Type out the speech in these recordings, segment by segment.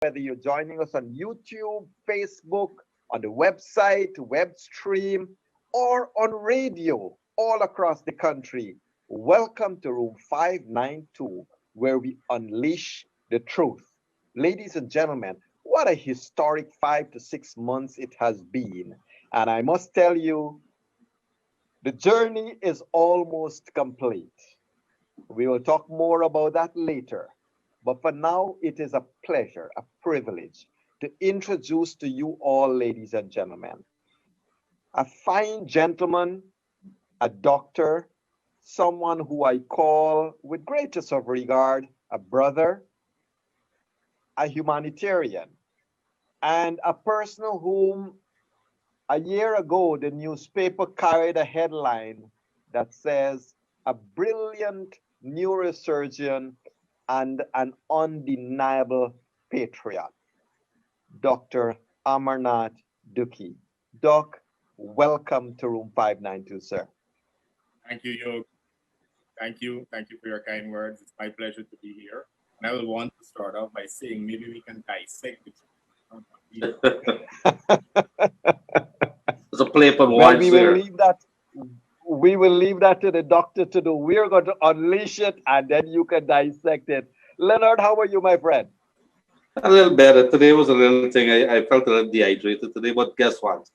whether you're joining us on YouTube, Facebook, on the website, web stream, or on radio all across the country. Welcome to Room 592, where we unleash the truth. Ladies and gentlemen, what a historic 5 to 6 months it has been. And I must tell you, the journey is almost complete. We will talk more about that later. But for now, it is a pleasure, a privilege to introduce to you all, ladies and gentlemen, a fine gentleman, a doctor, someone who I call with greatest of regard a brother, a humanitarian, and a person whom a year ago the newspaper carried a headline that says, a brilliant neurosurgeon and an undeniable patriot, Dr. Amarnath Dukhi. Doc, welcome to Room 592, sir. Thank you, Yo. Thank you. Thank you for your kind words. It's my pleasure to be here. And I will want to start off by saying maybe we can dissect it. It's a play from Well, words there. we will leave that to the doctor to do. We're going to unleash it and then you can dissect it. Leonard, how are you, my friend? A little better. Today was a little thing. I felt a little dehydrated today, but guess what?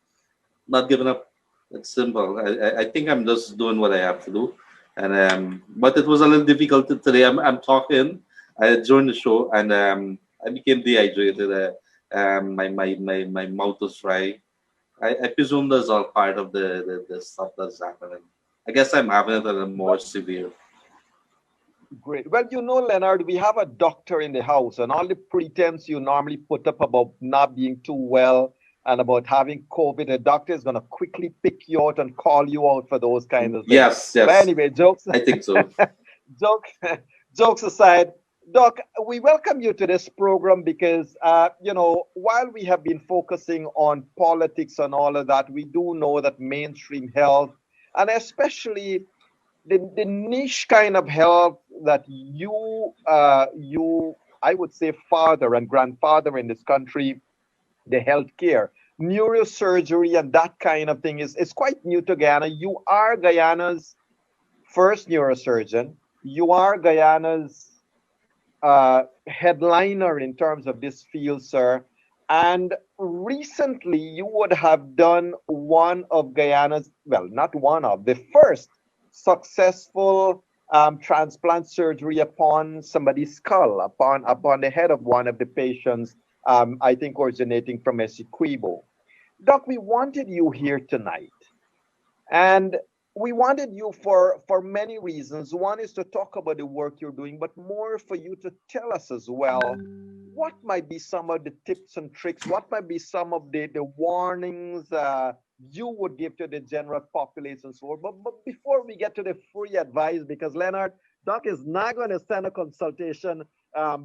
Not giving up. It's simple. I think I'm just doing what I have to do. And but it was a little difficult today. I'm talking. I joined the show and I became dehydrated. My mouth was dry. I presume that's all part of the stuff that's happening. I guess I'm having it a little more severe. Great. Well, Leonard, we have a doctor in the house, and all the pretense you normally put up about not being too well and about having COVID, the doctor is going to quickly pick you out and call you out for those kind of things. Yes, But yes. anyway, jokes, I think so. joke, jokes aside, Doc, we welcome you to this program because, while we have been focusing on politics and all of that, we do know that mainstream health, and especially the niche kind of health that I would say, father and grandfather in this country, the healthcare, neurosurgery, and that kind of thing is quite new to Guyana. You are Guyana's first neurosurgeon. You are Guyana's headliner in terms of this field, sir. And recently, you would have done one of Guyana's, well, not one of, the first successful transplant surgery upon somebody's skull, upon the head of one of the patients, I think originating from Essequibo. Doc, we wanted you here tonight. And we wanted you for many reasons. One is to talk about the work you're doing, but more for you to tell us as well what might be some of the tips and tricks, what might be some of the warnings you would give to the general population and so on. But before we get to the free advice, because Leonard, Doc is not going to send a consultation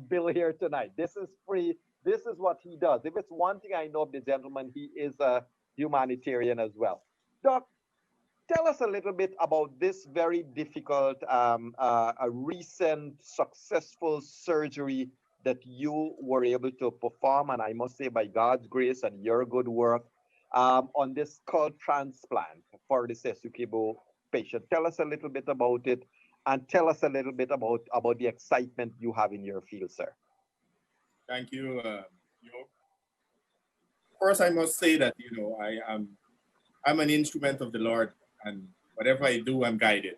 bill here tonight. This is free. This is what he does. If it's one thing I know of the gentleman, he is a humanitarian as well. Doc, tell us a little bit about this very difficult, a recent successful surgery that you were able to perform, and I must say by God's grace and your good work, on this skull transplant for the Essequibo patient. Tell us a little bit about it, and tell us a little bit about the excitement you have in your field, sir. Thank you, Yo. First, I must say that I'm an instrument of the Lord, and whatever I do, I'm guided.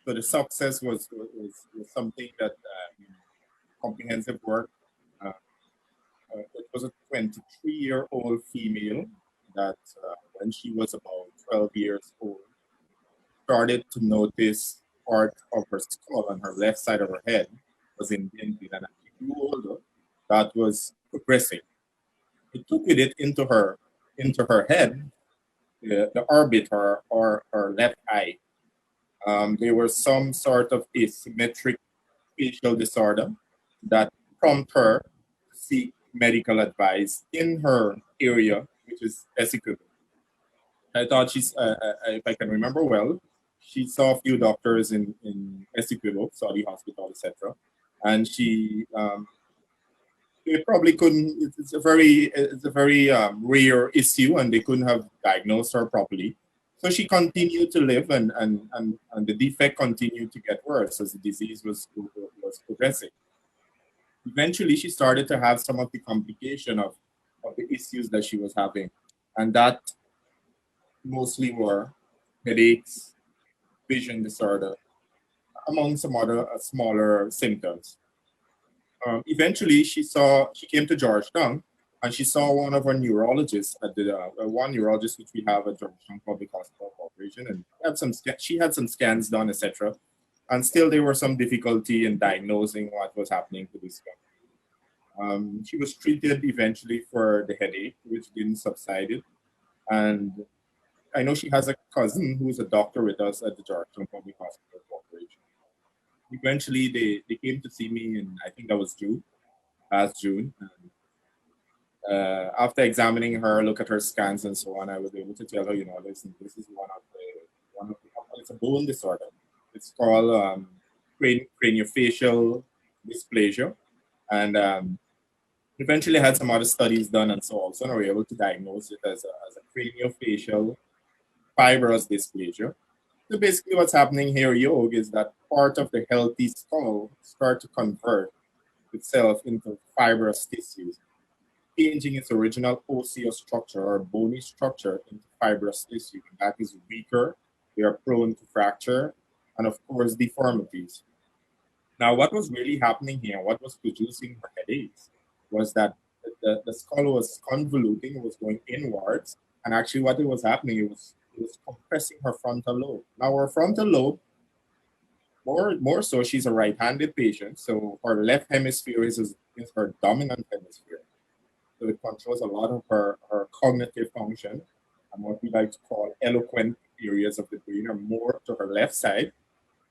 So the success was something that comprehensive work. It was a 23-year-old female that, when she was about 12 years old, started to notice part of her skull on her left side of her head was indented, and as she grew older, that was progressing. It took with it into her head, the orbit or her left eye. There was some sort of asymmetric facial disorder that prompted her to seek medical advice in her area, which is Essequibo. I thought if I can remember well, she saw a few doctors in Essequibo, Saudi Hospital, etc. And she they probably couldn't. It's a very rare issue, and they couldn't have diagnosed her properly. So she continued to live, and the defect continued to get worse as the disease was progressing. Eventually, she started to have some of the complication of the issues that she was having, and that mostly were headaches, vision disorder, among some other smaller symptoms. Eventually, she came to Georgetown, and she saw one of our neurologists at the one neurologist which we have at Georgetown Public Hospital Corporation, and she had some scans done, etc. And still, there were some difficulty in diagnosing what was happening to this guy. She was treated eventually for the headache, which didn't subside it. And I know she has a cousin who's a doctor with us at the Georgetown Public Hospital Corporation. Eventually, they came to see me, and I think that was last June. And, after examining her, look at her scans and so on, I was able to tell her, listen, this is one of the it's a bone disorder. It's called craniofacial dysplasia, and eventually had some other studies done and so on. So we were able to diagnose it as a craniofacial fibrous dysplasia. So basically what's happening here, Yog, is that part of the healthy skull start to convert itself into fibrous tissues, changing its original osseous structure or bony structure into fibrous tissue. And that is weaker, they are prone to fracture, and of course deformities. Now what was really happening here, what was producing her headaches, was that the skull was convoluting, it was going inwards, and actually what it was happening, it was compressing her frontal lobe. Now her frontal lobe, more so, she's a right-handed patient, so her left hemisphere is her dominant hemisphere. So it controls a lot of her cognitive function, and what we like to call eloquent areas of the brain are more to her left side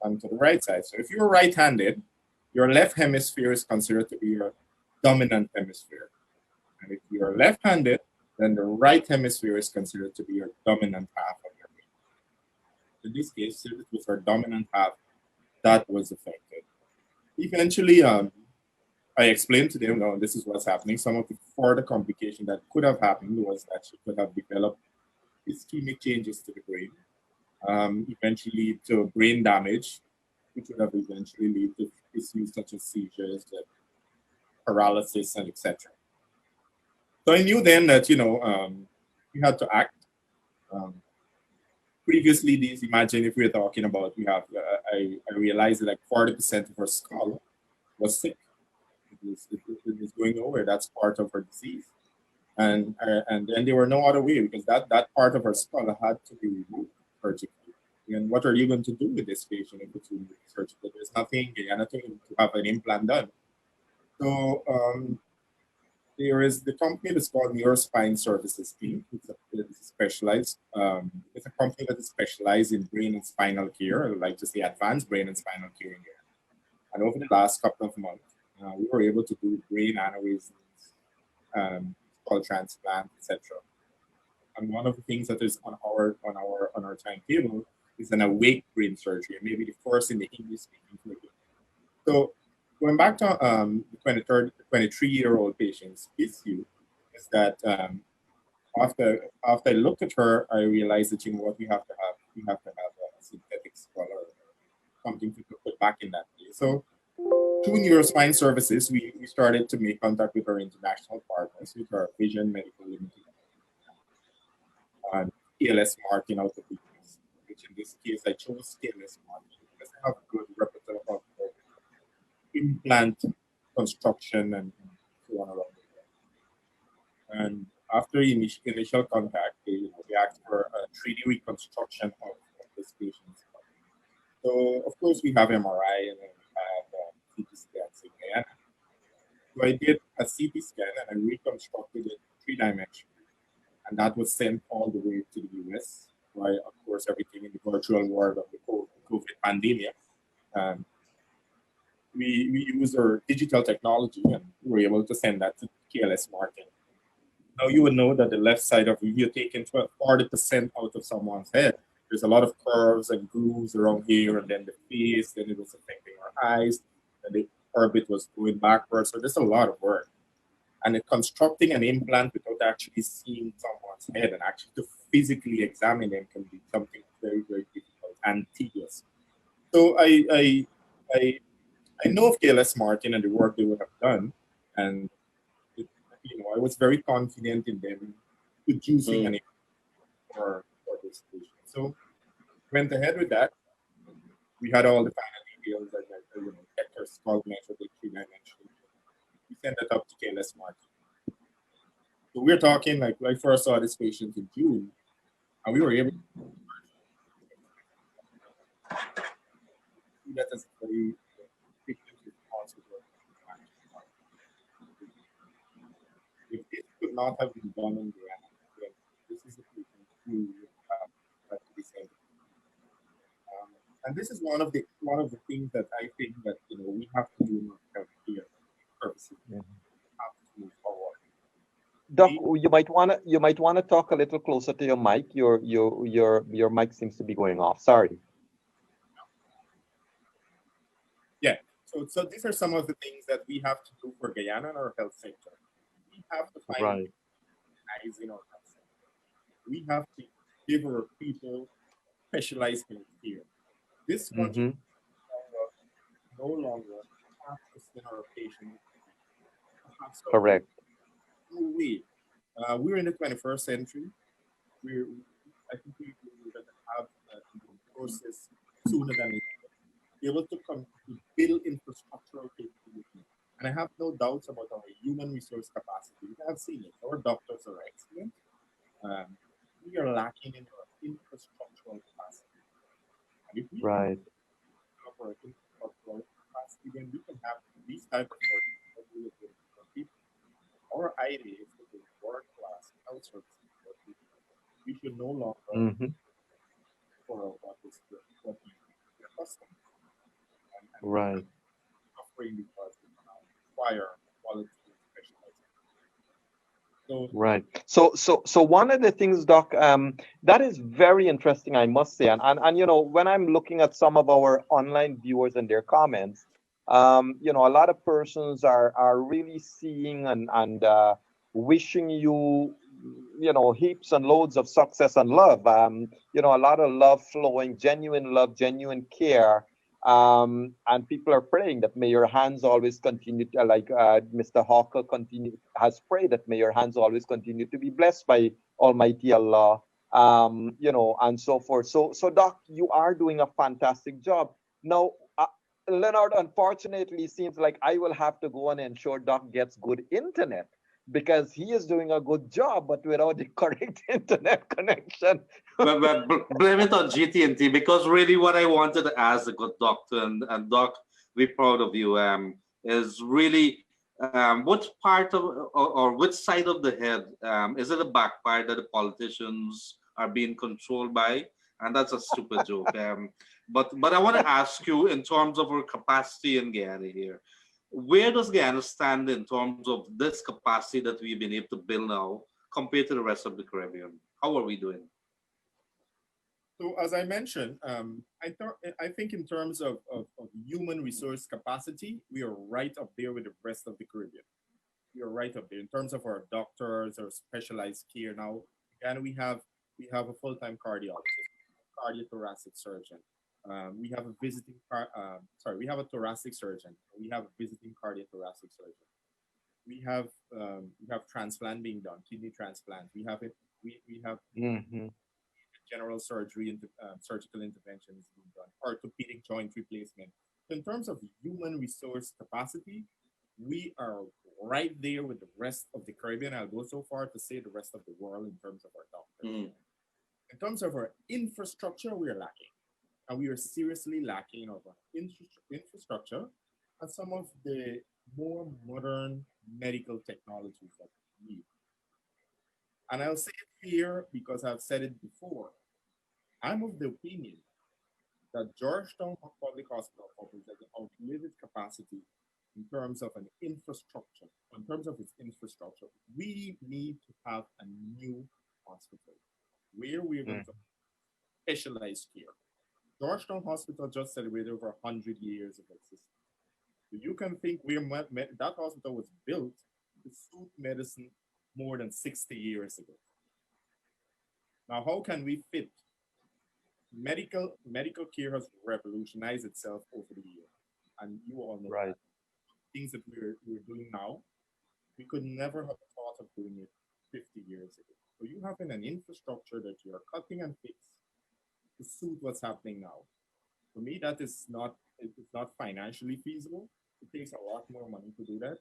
than to the right side. So if you're right-handed, your left hemisphere is considered to be your dominant hemisphere. And if you're left-handed, then the right hemisphere is considered to be your dominant half of your brain. In this case, it was her dominant half that was affected. Eventually, I explained to them, no, this is what's happening. Some of the further complication that could have happened was that she could have developed ischemic changes to the brain, eventually to brain damage, which would have eventually led to issues such as seizures, paralysis, and etc. So I knew then that, we had to act. Previously, imagine if we were talking about, I realized that like 40% of her skull was sick. It was going nowhere. That's part of her disease. And then there were no other way, because that part of her skull had to be removed surgically. And what are you going to do with this patient if it's removed surgically? There's nothing to have an implant done. So there is the company that's called Neurospine Services Inc. It's specialized. It's a company that is specialized in brain and spinal care. I would like to say advanced brain and spinal care in there. And over the last couple of months, we were able to do brain aneurysms, skull transplant, etc. And one of the things that is on our timetable is an awake brain surgery, maybe the first in the English-speaking field. So going back to the 23-year-old patient's issue, is that after I looked at her, I realized that we have to have a synthetic skull or something to put back in that place. So through Neurospine Services, we started to make contact with our international partners, with our Vision Medical Limited, and KLS Martin out of the US, which in this case I chose KLS Martin because they have a good repertoire of implant construction and so on around the world. And after initial contact, we asked for a 3D reconstruction of this patient's body. So of course we have MRI and then we have CT scans in Guyana. So I did a CT scan and I reconstructed it 3-dimensionally. And that was sent all the way to the US, by, of course, everything in the virtual world of the COVID pandemic. We used our digital technology and we were able to send that to KLS Martin. Now you would know that the left side of you're taking 40% out of someone's head. There's a lot of curves and grooves around here, and then the face, then it was affecting our eyes, and the orbit was going backwards. So there's a lot of work. And constructing an implant without actually seeing someone's head and actually to physically examine them can be something very, very difficult and tedious. So I know of KLS Martin and the work they would have done, and I was very confident in them producing an implant for this patient. So went ahead with that. We had all the final details and checked her skull measure, the 3-dimensional. We sent it up to KLS Martin. So we're talking like I first saw this patient in June, and we were able to see that as a very efficient response. If this could not have been done in the end, then this is a patient who had to be sent. And this is one of the things that I think that we have to do in our healthcare purposes. We have to move forward. Doc, you might wanna talk a little closer to your mic. Your mic seems to be going off. Sorry. Yeah. So these are some of the things that we have to do for Guyana and our health sector. We have to find eyes in our health sector. We have to give our people specialized health care. This country no longer have to send our patients. Correct. No way. We're in the 21st century. I think we're going to have the process sooner than later. Be able to come to build infrastructural capability. And I have no doubts about our human resource capacity. We have seen it. Our doctors are excellent. We are lacking in our infrastructural capacity. And if we have our infrastructural capacity, then we can have these type of services for people. Our idea is to be world-class health services for people. We should no longer for what we are accustomed and suffering because we require quality and specialization. So one of the things, Doc, that is very interesting, I must say. And when I'm looking at some of our online viewers and their comments, a lot of persons are really seeing and wishing you, heaps and loads of success and love. A lot of love flowing, genuine love, genuine care. And people are praying that may your hands always continue to, like Mr. Hawker has prayed that may your hands always continue to be blessed by Almighty Allah, and so forth. So Doc, you are doing a fantastic job. Now, Leonard, unfortunately, seems like I will have to go and ensure Doc gets good internet, because he is doing a good job, but without the correct internet connection. But blame it on GT&T, because really what I wanted to ask the good doctor, and Doc, we're proud of you, is really which part of or which side of the head, is it the back part that the politicians are being controlled by? And that's a stupid joke. But I want to ask you, in terms of our capacity in Guyana here, where does Guyana stand in terms of this capacity that we've been able to build now compared to the rest of the Caribbean? How are we doing? So as I mentioned, I think in terms of human resource capacity, we are right up there with the rest of the Caribbean. We are right up there in terms of our doctors, our specialized care. Now, and we have a full-time cardiologist, cardiothoracic surgeon. We have a visiting we have a thoracic surgeon. We have a visiting cardiothoracic surgeon. We have transplant being done, kidney transplant. We have general surgery and surgical interventions being done, orthopedic joint replacement. In terms of human resource capacity, we are right there with the rest of the Caribbean. I'll go so far to say the rest of the world in terms of our doctors. In terms of our infrastructure, we are lacking. And we are seriously lacking of infrastructure and some of the more modern medical technologies that we need. And I'll say it here because I've said it before. I'm of the opinion that Georgetown Public Hospital offers an unlimited capacity in terms of an infrastructure. In terms of its infrastructure, we need to have a new hospital where we're going to specialize care. Georgetown Hospital just celebrated over 100 years of existence. So you can think that hospital was built to suit medicine more than 60 years ago. Now, how can we fit? Medical care has revolutionized itself over the years, and you all know Right. that. Things that we're doing now, we could never have thought of doing it 50 years ago. So you have an infrastructure that you are cutting and fix to suit what's happening now. For me, that is not it's not financially feasible. It takes a lot more money to do that.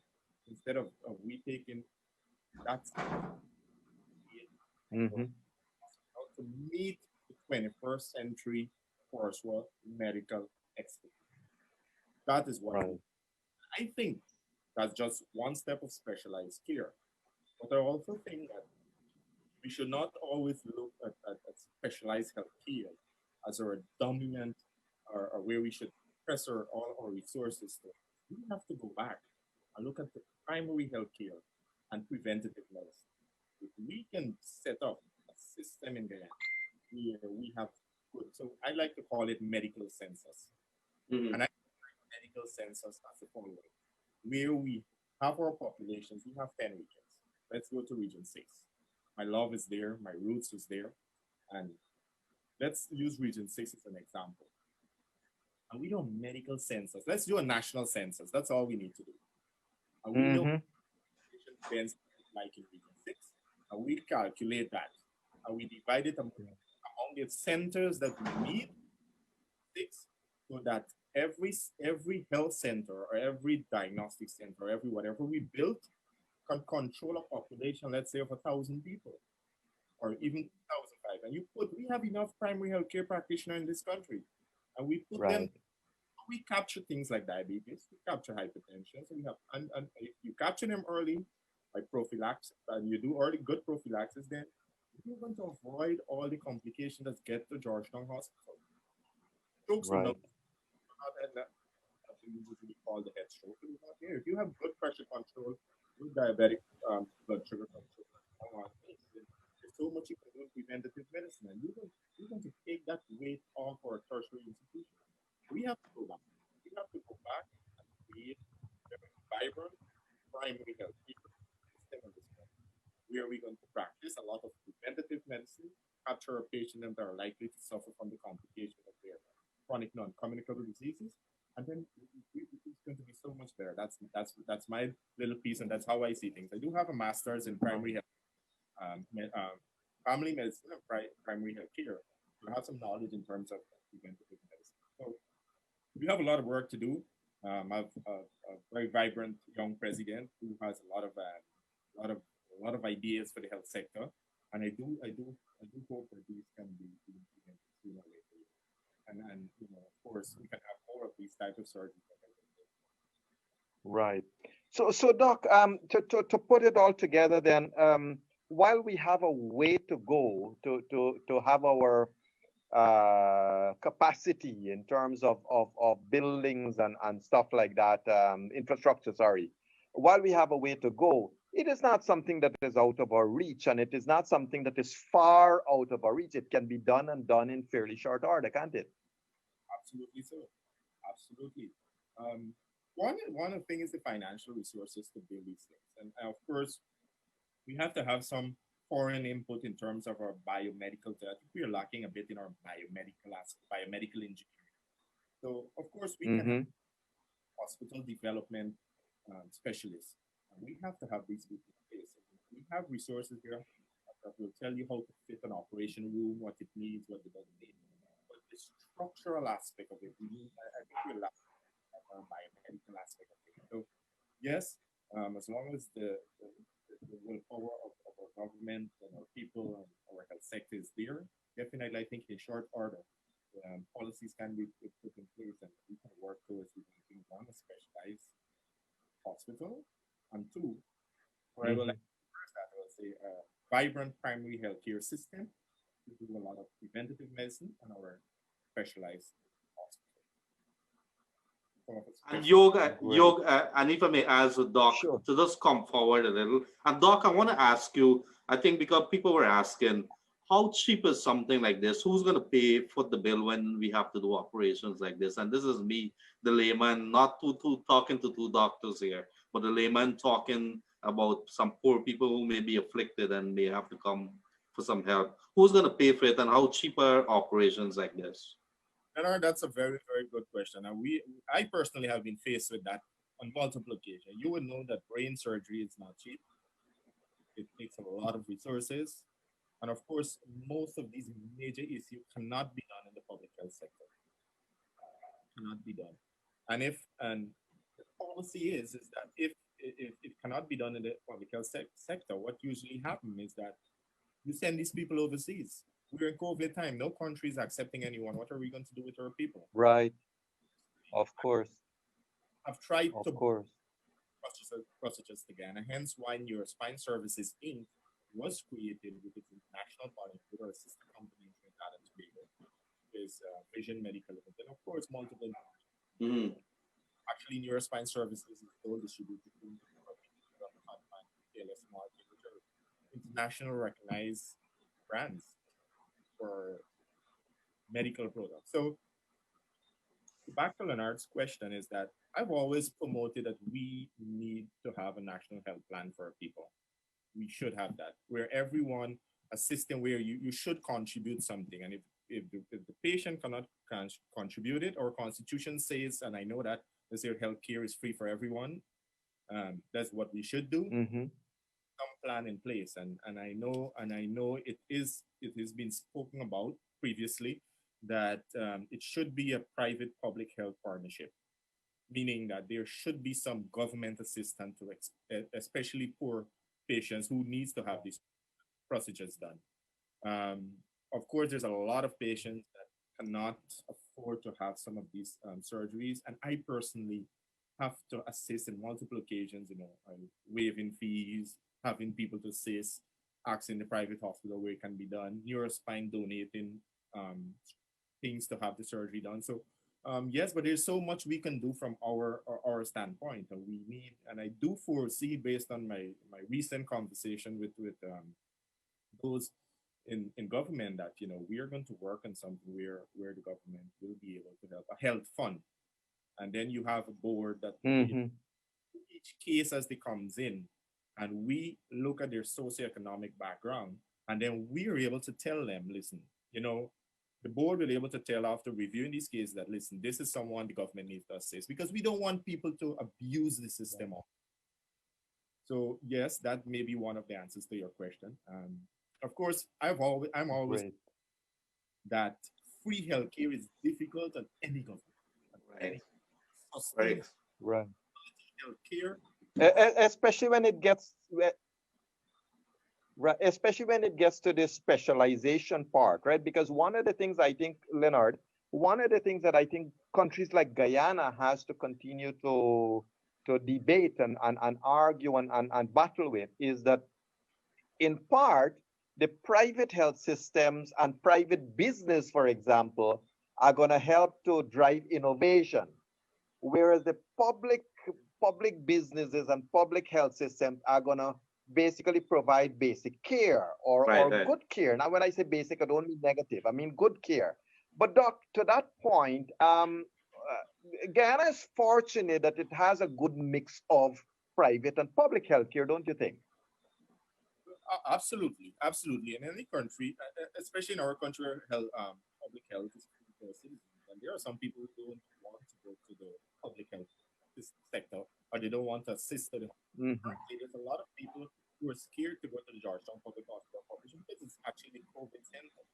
Instead of we taking that Mm-hmm. to meet the 21st century coursework medical expertise. That is what Right. I think that's just one step of specialized care. But I also think that we should not always look at specialized health care as our dominant or where we should press all our resources to. We have to go back and look at the primary health care and preventative medicine. If we can set up a system in there where we have good, so I like to call it medical census. Mhm. And I medical census as the following, where we have our populations, we have 10 regions. Let's go to region 6. My love is there, my roots is there, and let's use region 6 as an example. And we do a medical census. Let's do a national census. That's all we need to do. And we know Mm-hmm. population density like in region 6, and we calculate that. And we divide it among the centers that we need, 6, so that every health center or every diagnostic center, every whatever we built can control a population, let's say, of 1,000 people or even 2,005. And we have enough primary healthcare practitioners in this country, and we put them, Right. we capture things like diabetes, we capture hypertension. So we have, and if you capture them early by prophylaxis, and you do early good prophylaxis, then you're going to avoid all the complications that get to Georgetown Hospital. Strokes will Right. not end up what we usually call the head stroke. Will not here. If you have good pressure control, good diabetic blood sugar control, there's so much you can do in preventative medicine, and you're going to take that weight off our tertiary institution. We have to go back. We have to go back and create a very vibrant primary health care system in this country, where we're going to practice a lot of preventative medicine, capture our patients that are likely to suffer from the complications of their chronic non-communicable diseases, and then it's going to be so much better. That's my little piece, and that's how I see things. I do have a master's in primary health, family medicine, and primary health care. So I have some knowledge in terms of preventative medicine. So we have a lot of work to do. I have a very vibrant young president who has a lot of ideas for the health sector, and I do hope that these can be implemented sooner or later. And of course, we can have more of these type of surgeries. Right. So Doc, to put it all together then, while we have a way to go to have our capacity in terms of buildings and stuff like that, infrastructure, sorry, while we have a way to go, it is not something that is out of our reach, and it is not something that is far out of our reach. It can be done and done in fairly short order, can't it? Absolutely so. Absolutely. Um, one thing is the financial resources to build these things, and of course, we have to have some foreign input in terms of our biomedical. I think we are lacking a bit in our biomedical engineering. So, of course, we can have Mm-hmm. hospital development specialists, and we have to have these people in place. We have resources here that will tell you how to fit an operation room, what it needs, what it doesn't need. But the structural aspect of it, I think we're lacking a biomedical aspect of it. So, yes, as long as the willpower of our government and our people and our health sector is there, definitely, I think in short order, policies can be put in place and we can work towards developing one, a specialized hospital, and two, or I will Mm-hmm. first that I will say a vibrant primary healthcare system to do a lot of preventative medicine and our specialized hospital. Some of the And special Great. And if I may ask Doc Sure. to just come forward a little. And Doc, I want to ask you, I think because people were asking, how cheap is something like this? Who's going to pay for the bill when we have to do operations like this? And this is me, the layman, not talking to two doctors here, but the layman talking about some poor people who may be afflicted and may have to come for some help? Who's going to pay for it, and how cheap are operations like this? Leonard, that's a very, very good question. And I personally have been faced with that on multiple occasions. You would know that brain surgery is not cheap. It takes a lot of resources. And of course, most of these major issues cannot be done in the public health sector. Cannot be done. And the policy is that if it cannot be done in the public health sector, what usually happens is that you send these people overseas. We're in COVID time. No country is accepting anyone. What are we going to do with our people? Right. Of course. I've tried Of to course. procedures to Ghana. Hence why Neurospine Services Inc. was created with its international partner with our sister company in Trinidad and Tobago, is Vision Medical Limited, and of course multiple. Mm. Actually, Neurospine Services is still distributed to PLS market, which are international recognized brands for medical products. So back to Leonard's question is that I've always promoted that we need to have a national health plan for our people. We should have that, where everyone, a system where you should contribute something. And if the patient cannot contribute it, our constitution says, and I know that, they say healthcare is free for everyone. That's what we should do. Mm-hmm. Some plan in place, and I know it has been spoken about previously that it should be a private public health partnership, meaning that there should be some government assistance to especially poor patients who needs to have these procedures done. Of course, there's a lot of patients that cannot afford to have some of these surgeries, and I personally have to assist in multiple occasions, waiving fees, having people to assist, asking the private hospital where it can be done, Neurospine donating things to have the surgery done. So yes, but there's so much we can do from our standpoint, and we need. And I do foresee, based on my recent conversation with those in government, that we are going to work on something where the government will be able to help, a health fund, and then you have a board that Mm-hmm. each case as they comes in, and we look at their socioeconomic background, and then we are able to tell them, listen, the board will be able to tell after reviewing these cases that, listen, this is someone the government needs to assist, because we don't want people to abuse the system. So yes, that may be one of the answers to your question. Of course, I'm always Great. that free healthcare is difficult at any government. Right. Sustainable Right. healthcare. Especially when it gets right, especially when it gets to this specialization part, right? Because one of the things I think, Leonard, one of the things that I think countries like Guyana has to continue to debate and argue and battle with is that in part, the private health systems and private business, for example, are going to help to drive innovation, whereas the public businesses and public health systems are going to basically provide basic care Right, or right. good care. Now, when I say basic, I don't mean negative. I mean good care. But Doc, to that point, Guyana is fortunate that it has a good mix of private and public health care, don't you think? Absolutely, absolutely. In any country, especially in our country, where public health is free for citizens, and there are some people who don't want to go to the public health sector, or they don't want to assist to the. Mm-hmm. There's a lot of people who are scared to go to the Georgetown Public Hospital Corporation because it's actually the COVID center.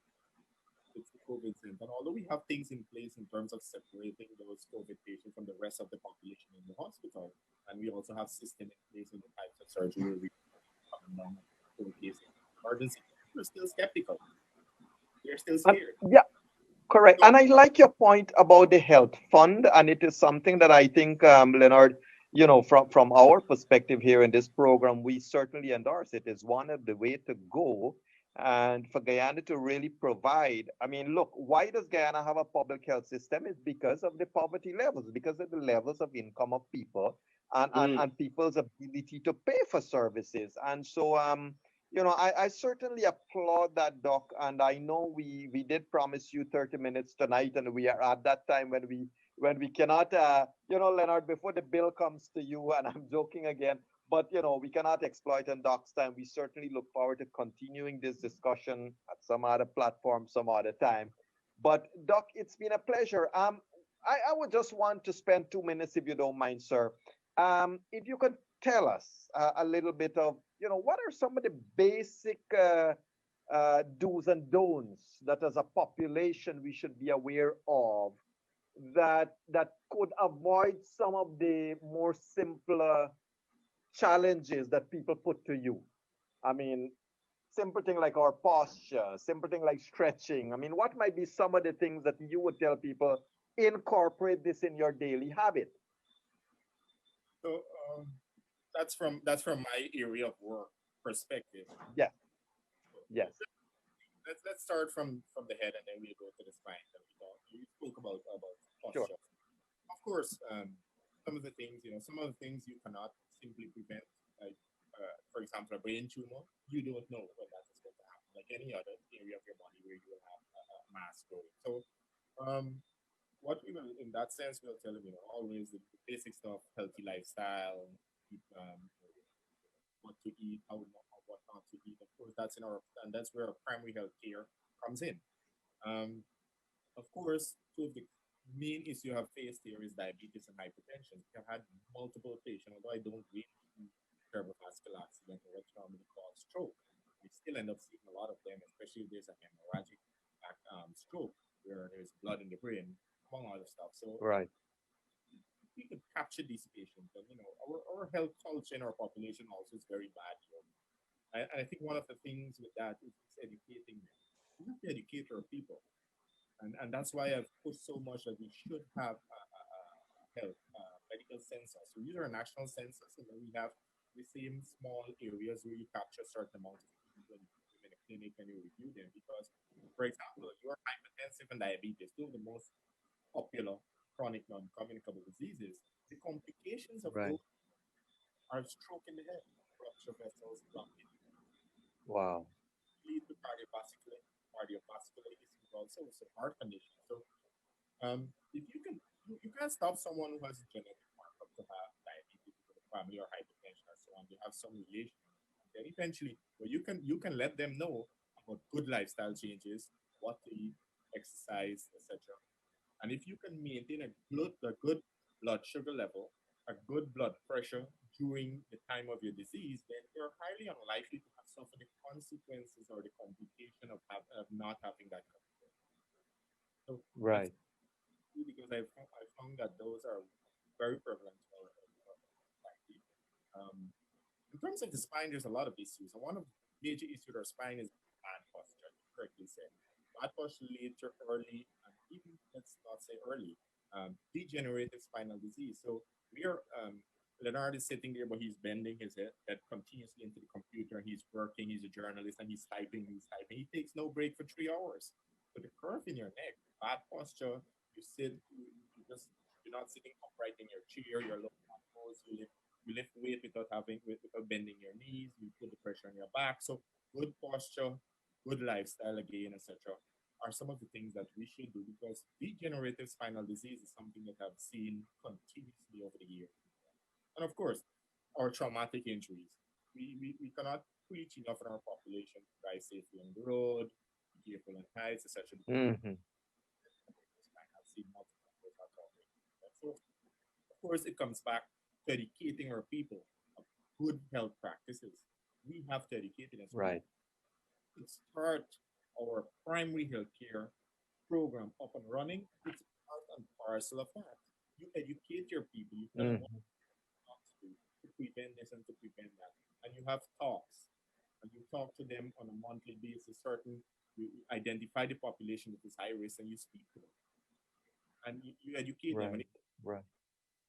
It's the COVID center. And although we have things in place in terms of separating those COVID patients from the rest of the population in the hospital, and we also have system in place in the types of surgery we have cases emergency, we're still skeptical. They're still scared. Yeah, correct. So, And I like your point about the health fund, and it is something that I think, Leonard, from our perspective here in this program, we certainly endorse it. Is one of the way to go, and for Guyana to really provide. I mean, look, why does Guyana have a public health system? It's because of the poverty levels, because of the levels of income of people, Mm. and people's ability to pay for services. And so, I certainly applaud that, Doc. And I know we did promise you 30 minutes tonight, and we are at that time when we cannot, Leonard, before the bill comes to you, and I'm joking again, But we cannot exploit on Doc's time. We certainly look forward to continuing this discussion at some other platform, some other time. But Doc, it's been a pleasure. I would just want to spend 2 minutes, if you don't mind, sir. If you could tell us a little bit of, what are some of the basic do's and don'ts that as a population we should be aware of that could avoid some of the more simpler challenges that people put to you. I mean, simple thing like our posture, simple thing like stretching. I mean, what might be some of the things that you would tell people incorporate this in your daily habit? So that's from my area of work perspective. Yes, yes, Let's start from the head and then we go to the spine. You spoke about sure, posture. Of course, some of the things you cannot simply prevent, like for example, a brain tumor. You don't know when that is going to happen, like any other area of your body where you will have a mass growing. So, what we will, in that sense, we'll tell them, always the basic stuff, healthy lifestyle, keep, what to eat, what not to eat. Of course, and that's where our primary health care comes in. Um, of course, two of the main issues you have faced here is diabetes and hypertension. We have had multiple patients, although I don't really do cerebrovascular accident or what normally called stroke. We still end up seeing a lot of them, especially if there's a hemorrhagic stroke where there's blood in the brain, among other stuff. So right, we could capture these patients, and our health culture in our population also is very bad. And I think one of the things with that is educating them. We have to educate our people, and that's why I've pushed so much that we should have health medical census. So use our national census, and then we have the same small areas where you capture a certain amount of people in a clinic and you review them. Because, for example, you are hypertensive and diabetes, two of the most popular chronic non-communicable diseases. The complications of right. those are stroke in the head, rupture vessels, blockage, Wow, lead to cardiovascular issues also, so heart condition. So if you can stop someone who has a genetic markup to have diabetes because of family or hypertension or so on. They have some relation. Then eventually, well, you can let them know about good lifestyle changes, what to eat, exercise, etc. And if you can maintain a good blood sugar level, a good blood pressure during the time of your disease, then you're highly unlikely to have suffered the consequences or the complication of not having that control. So that's right, because I found that those are very prevalent for Black people. In terms of the spine, there's a lot of issues. And one of the major issues with our spine is bad posture, as you correctly said. Bad posture leads to early, and even let's not say early, degenerative spinal disease. So we are, Leonard is sitting there, but he's bending his head continuously into the computer, and he's working, he's a journalist, and he's typing. He takes no break for 3 hours. So the curve in your neck, bad posture, you sit, you're not sitting upright in your chair, you're looking on toes, you lift weight without bending your knees, you put the pressure on your back. So good posture, good lifestyle again, etc. are some of the things that we should do because degenerative spinal disease is something that I've seen continuously over the years. And of course, our traumatic injuries. We cannot preach enough in our population to drive safely on the road, be careful on heights, etc. hmm, I've seen multiple of those are so of course, it comes back to educating our people of good health practices. We have to educate them. So we right, could start our primary health care program up and running. It's part and parcel of that. You educate your people. You tell them what hmm, not to do to prevent this and to prevent that. And you have talks. And you talk to them on a monthly basis. You identify the population that is high risk and you speak to them. And you educate them. right, right.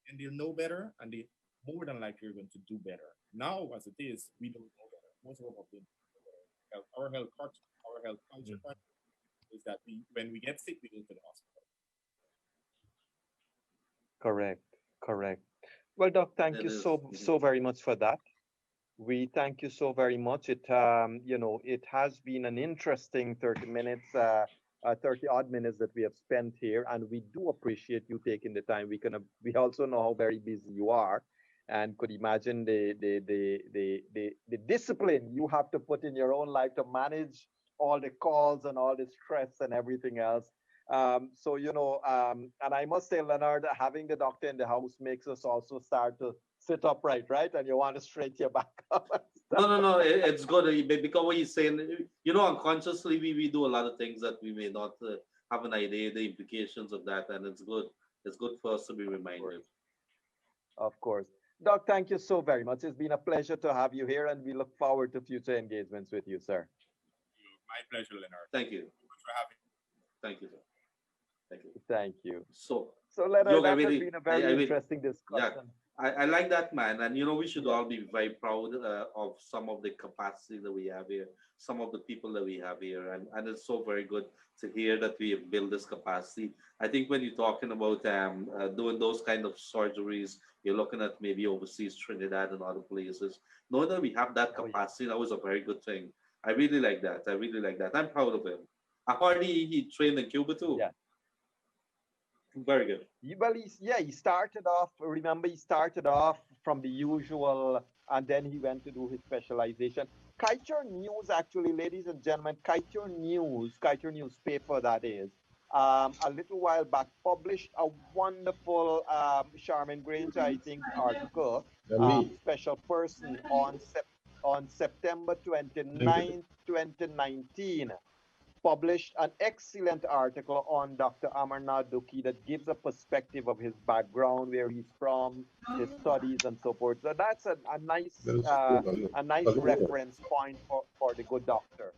And they'll know better and they more than likely are going to do better. Now, as it is, we don't know better. Most of our population our health culture Mhm. is that when we get sick, we go to the hospital. Correct, correct. Well, Doc, thank it you is. so very much for that. We thank you so very much. It has been an interesting 30 minutes, 30 odd minutes that we have spent here, and we do appreciate you taking the time. We also know how very busy you are. and could imagine the discipline you have to put in your own life to manage all the calls and all the stress and everything else. So, and I must say, Leonard, having the doctor in the house makes us also start to sit upright, right? And you want to straighten your back up and No, stuff. no, no. It's good because what he's saying, unconsciously we do a lot of things that we may not have an idea the implications of that, and it's good. It's good for us to be Of course. reminded. Of course. Doc, thank you so very much. It's been a pleasure to have you here, and we look forward to future engagements with you, sir. My pleasure, Leonard. Thank you. Thank you for having me. Thank you, sir. Thank you. Thank you. So, So, Leonard, Yogi, that has been a very interesting yeah, discussion. I like that, man. And we should Yeah. all be very proud of some of the capacity that we have here, some of the people that we have here, and it's so very good to hear that we have built this capacity. I think when you're talking about doing those kind of surgeries, you're looking at maybe overseas, Trinidad and other places. Knowing that we have that Oh, yeah. capacity, that was a very good thing. I really like that. I really like that. I'm proud of him. Apparently, he trained in Cuba too. Yeah. Very good. Well, he started off, remember, he started off from the usual, and then he went to do his specialization. Kaiser News, actually, ladies and gentlemen, Kaiser newspaper, that is, a little while back, published a wonderful Charmin Granger, I think, article, special person, on September 29th, 2019. Published an excellent article on Dr. Amarnath Dukhi that gives a perspective of his background, where he's from, his studies, and so forth. So that's a nice reference point for the good doctor.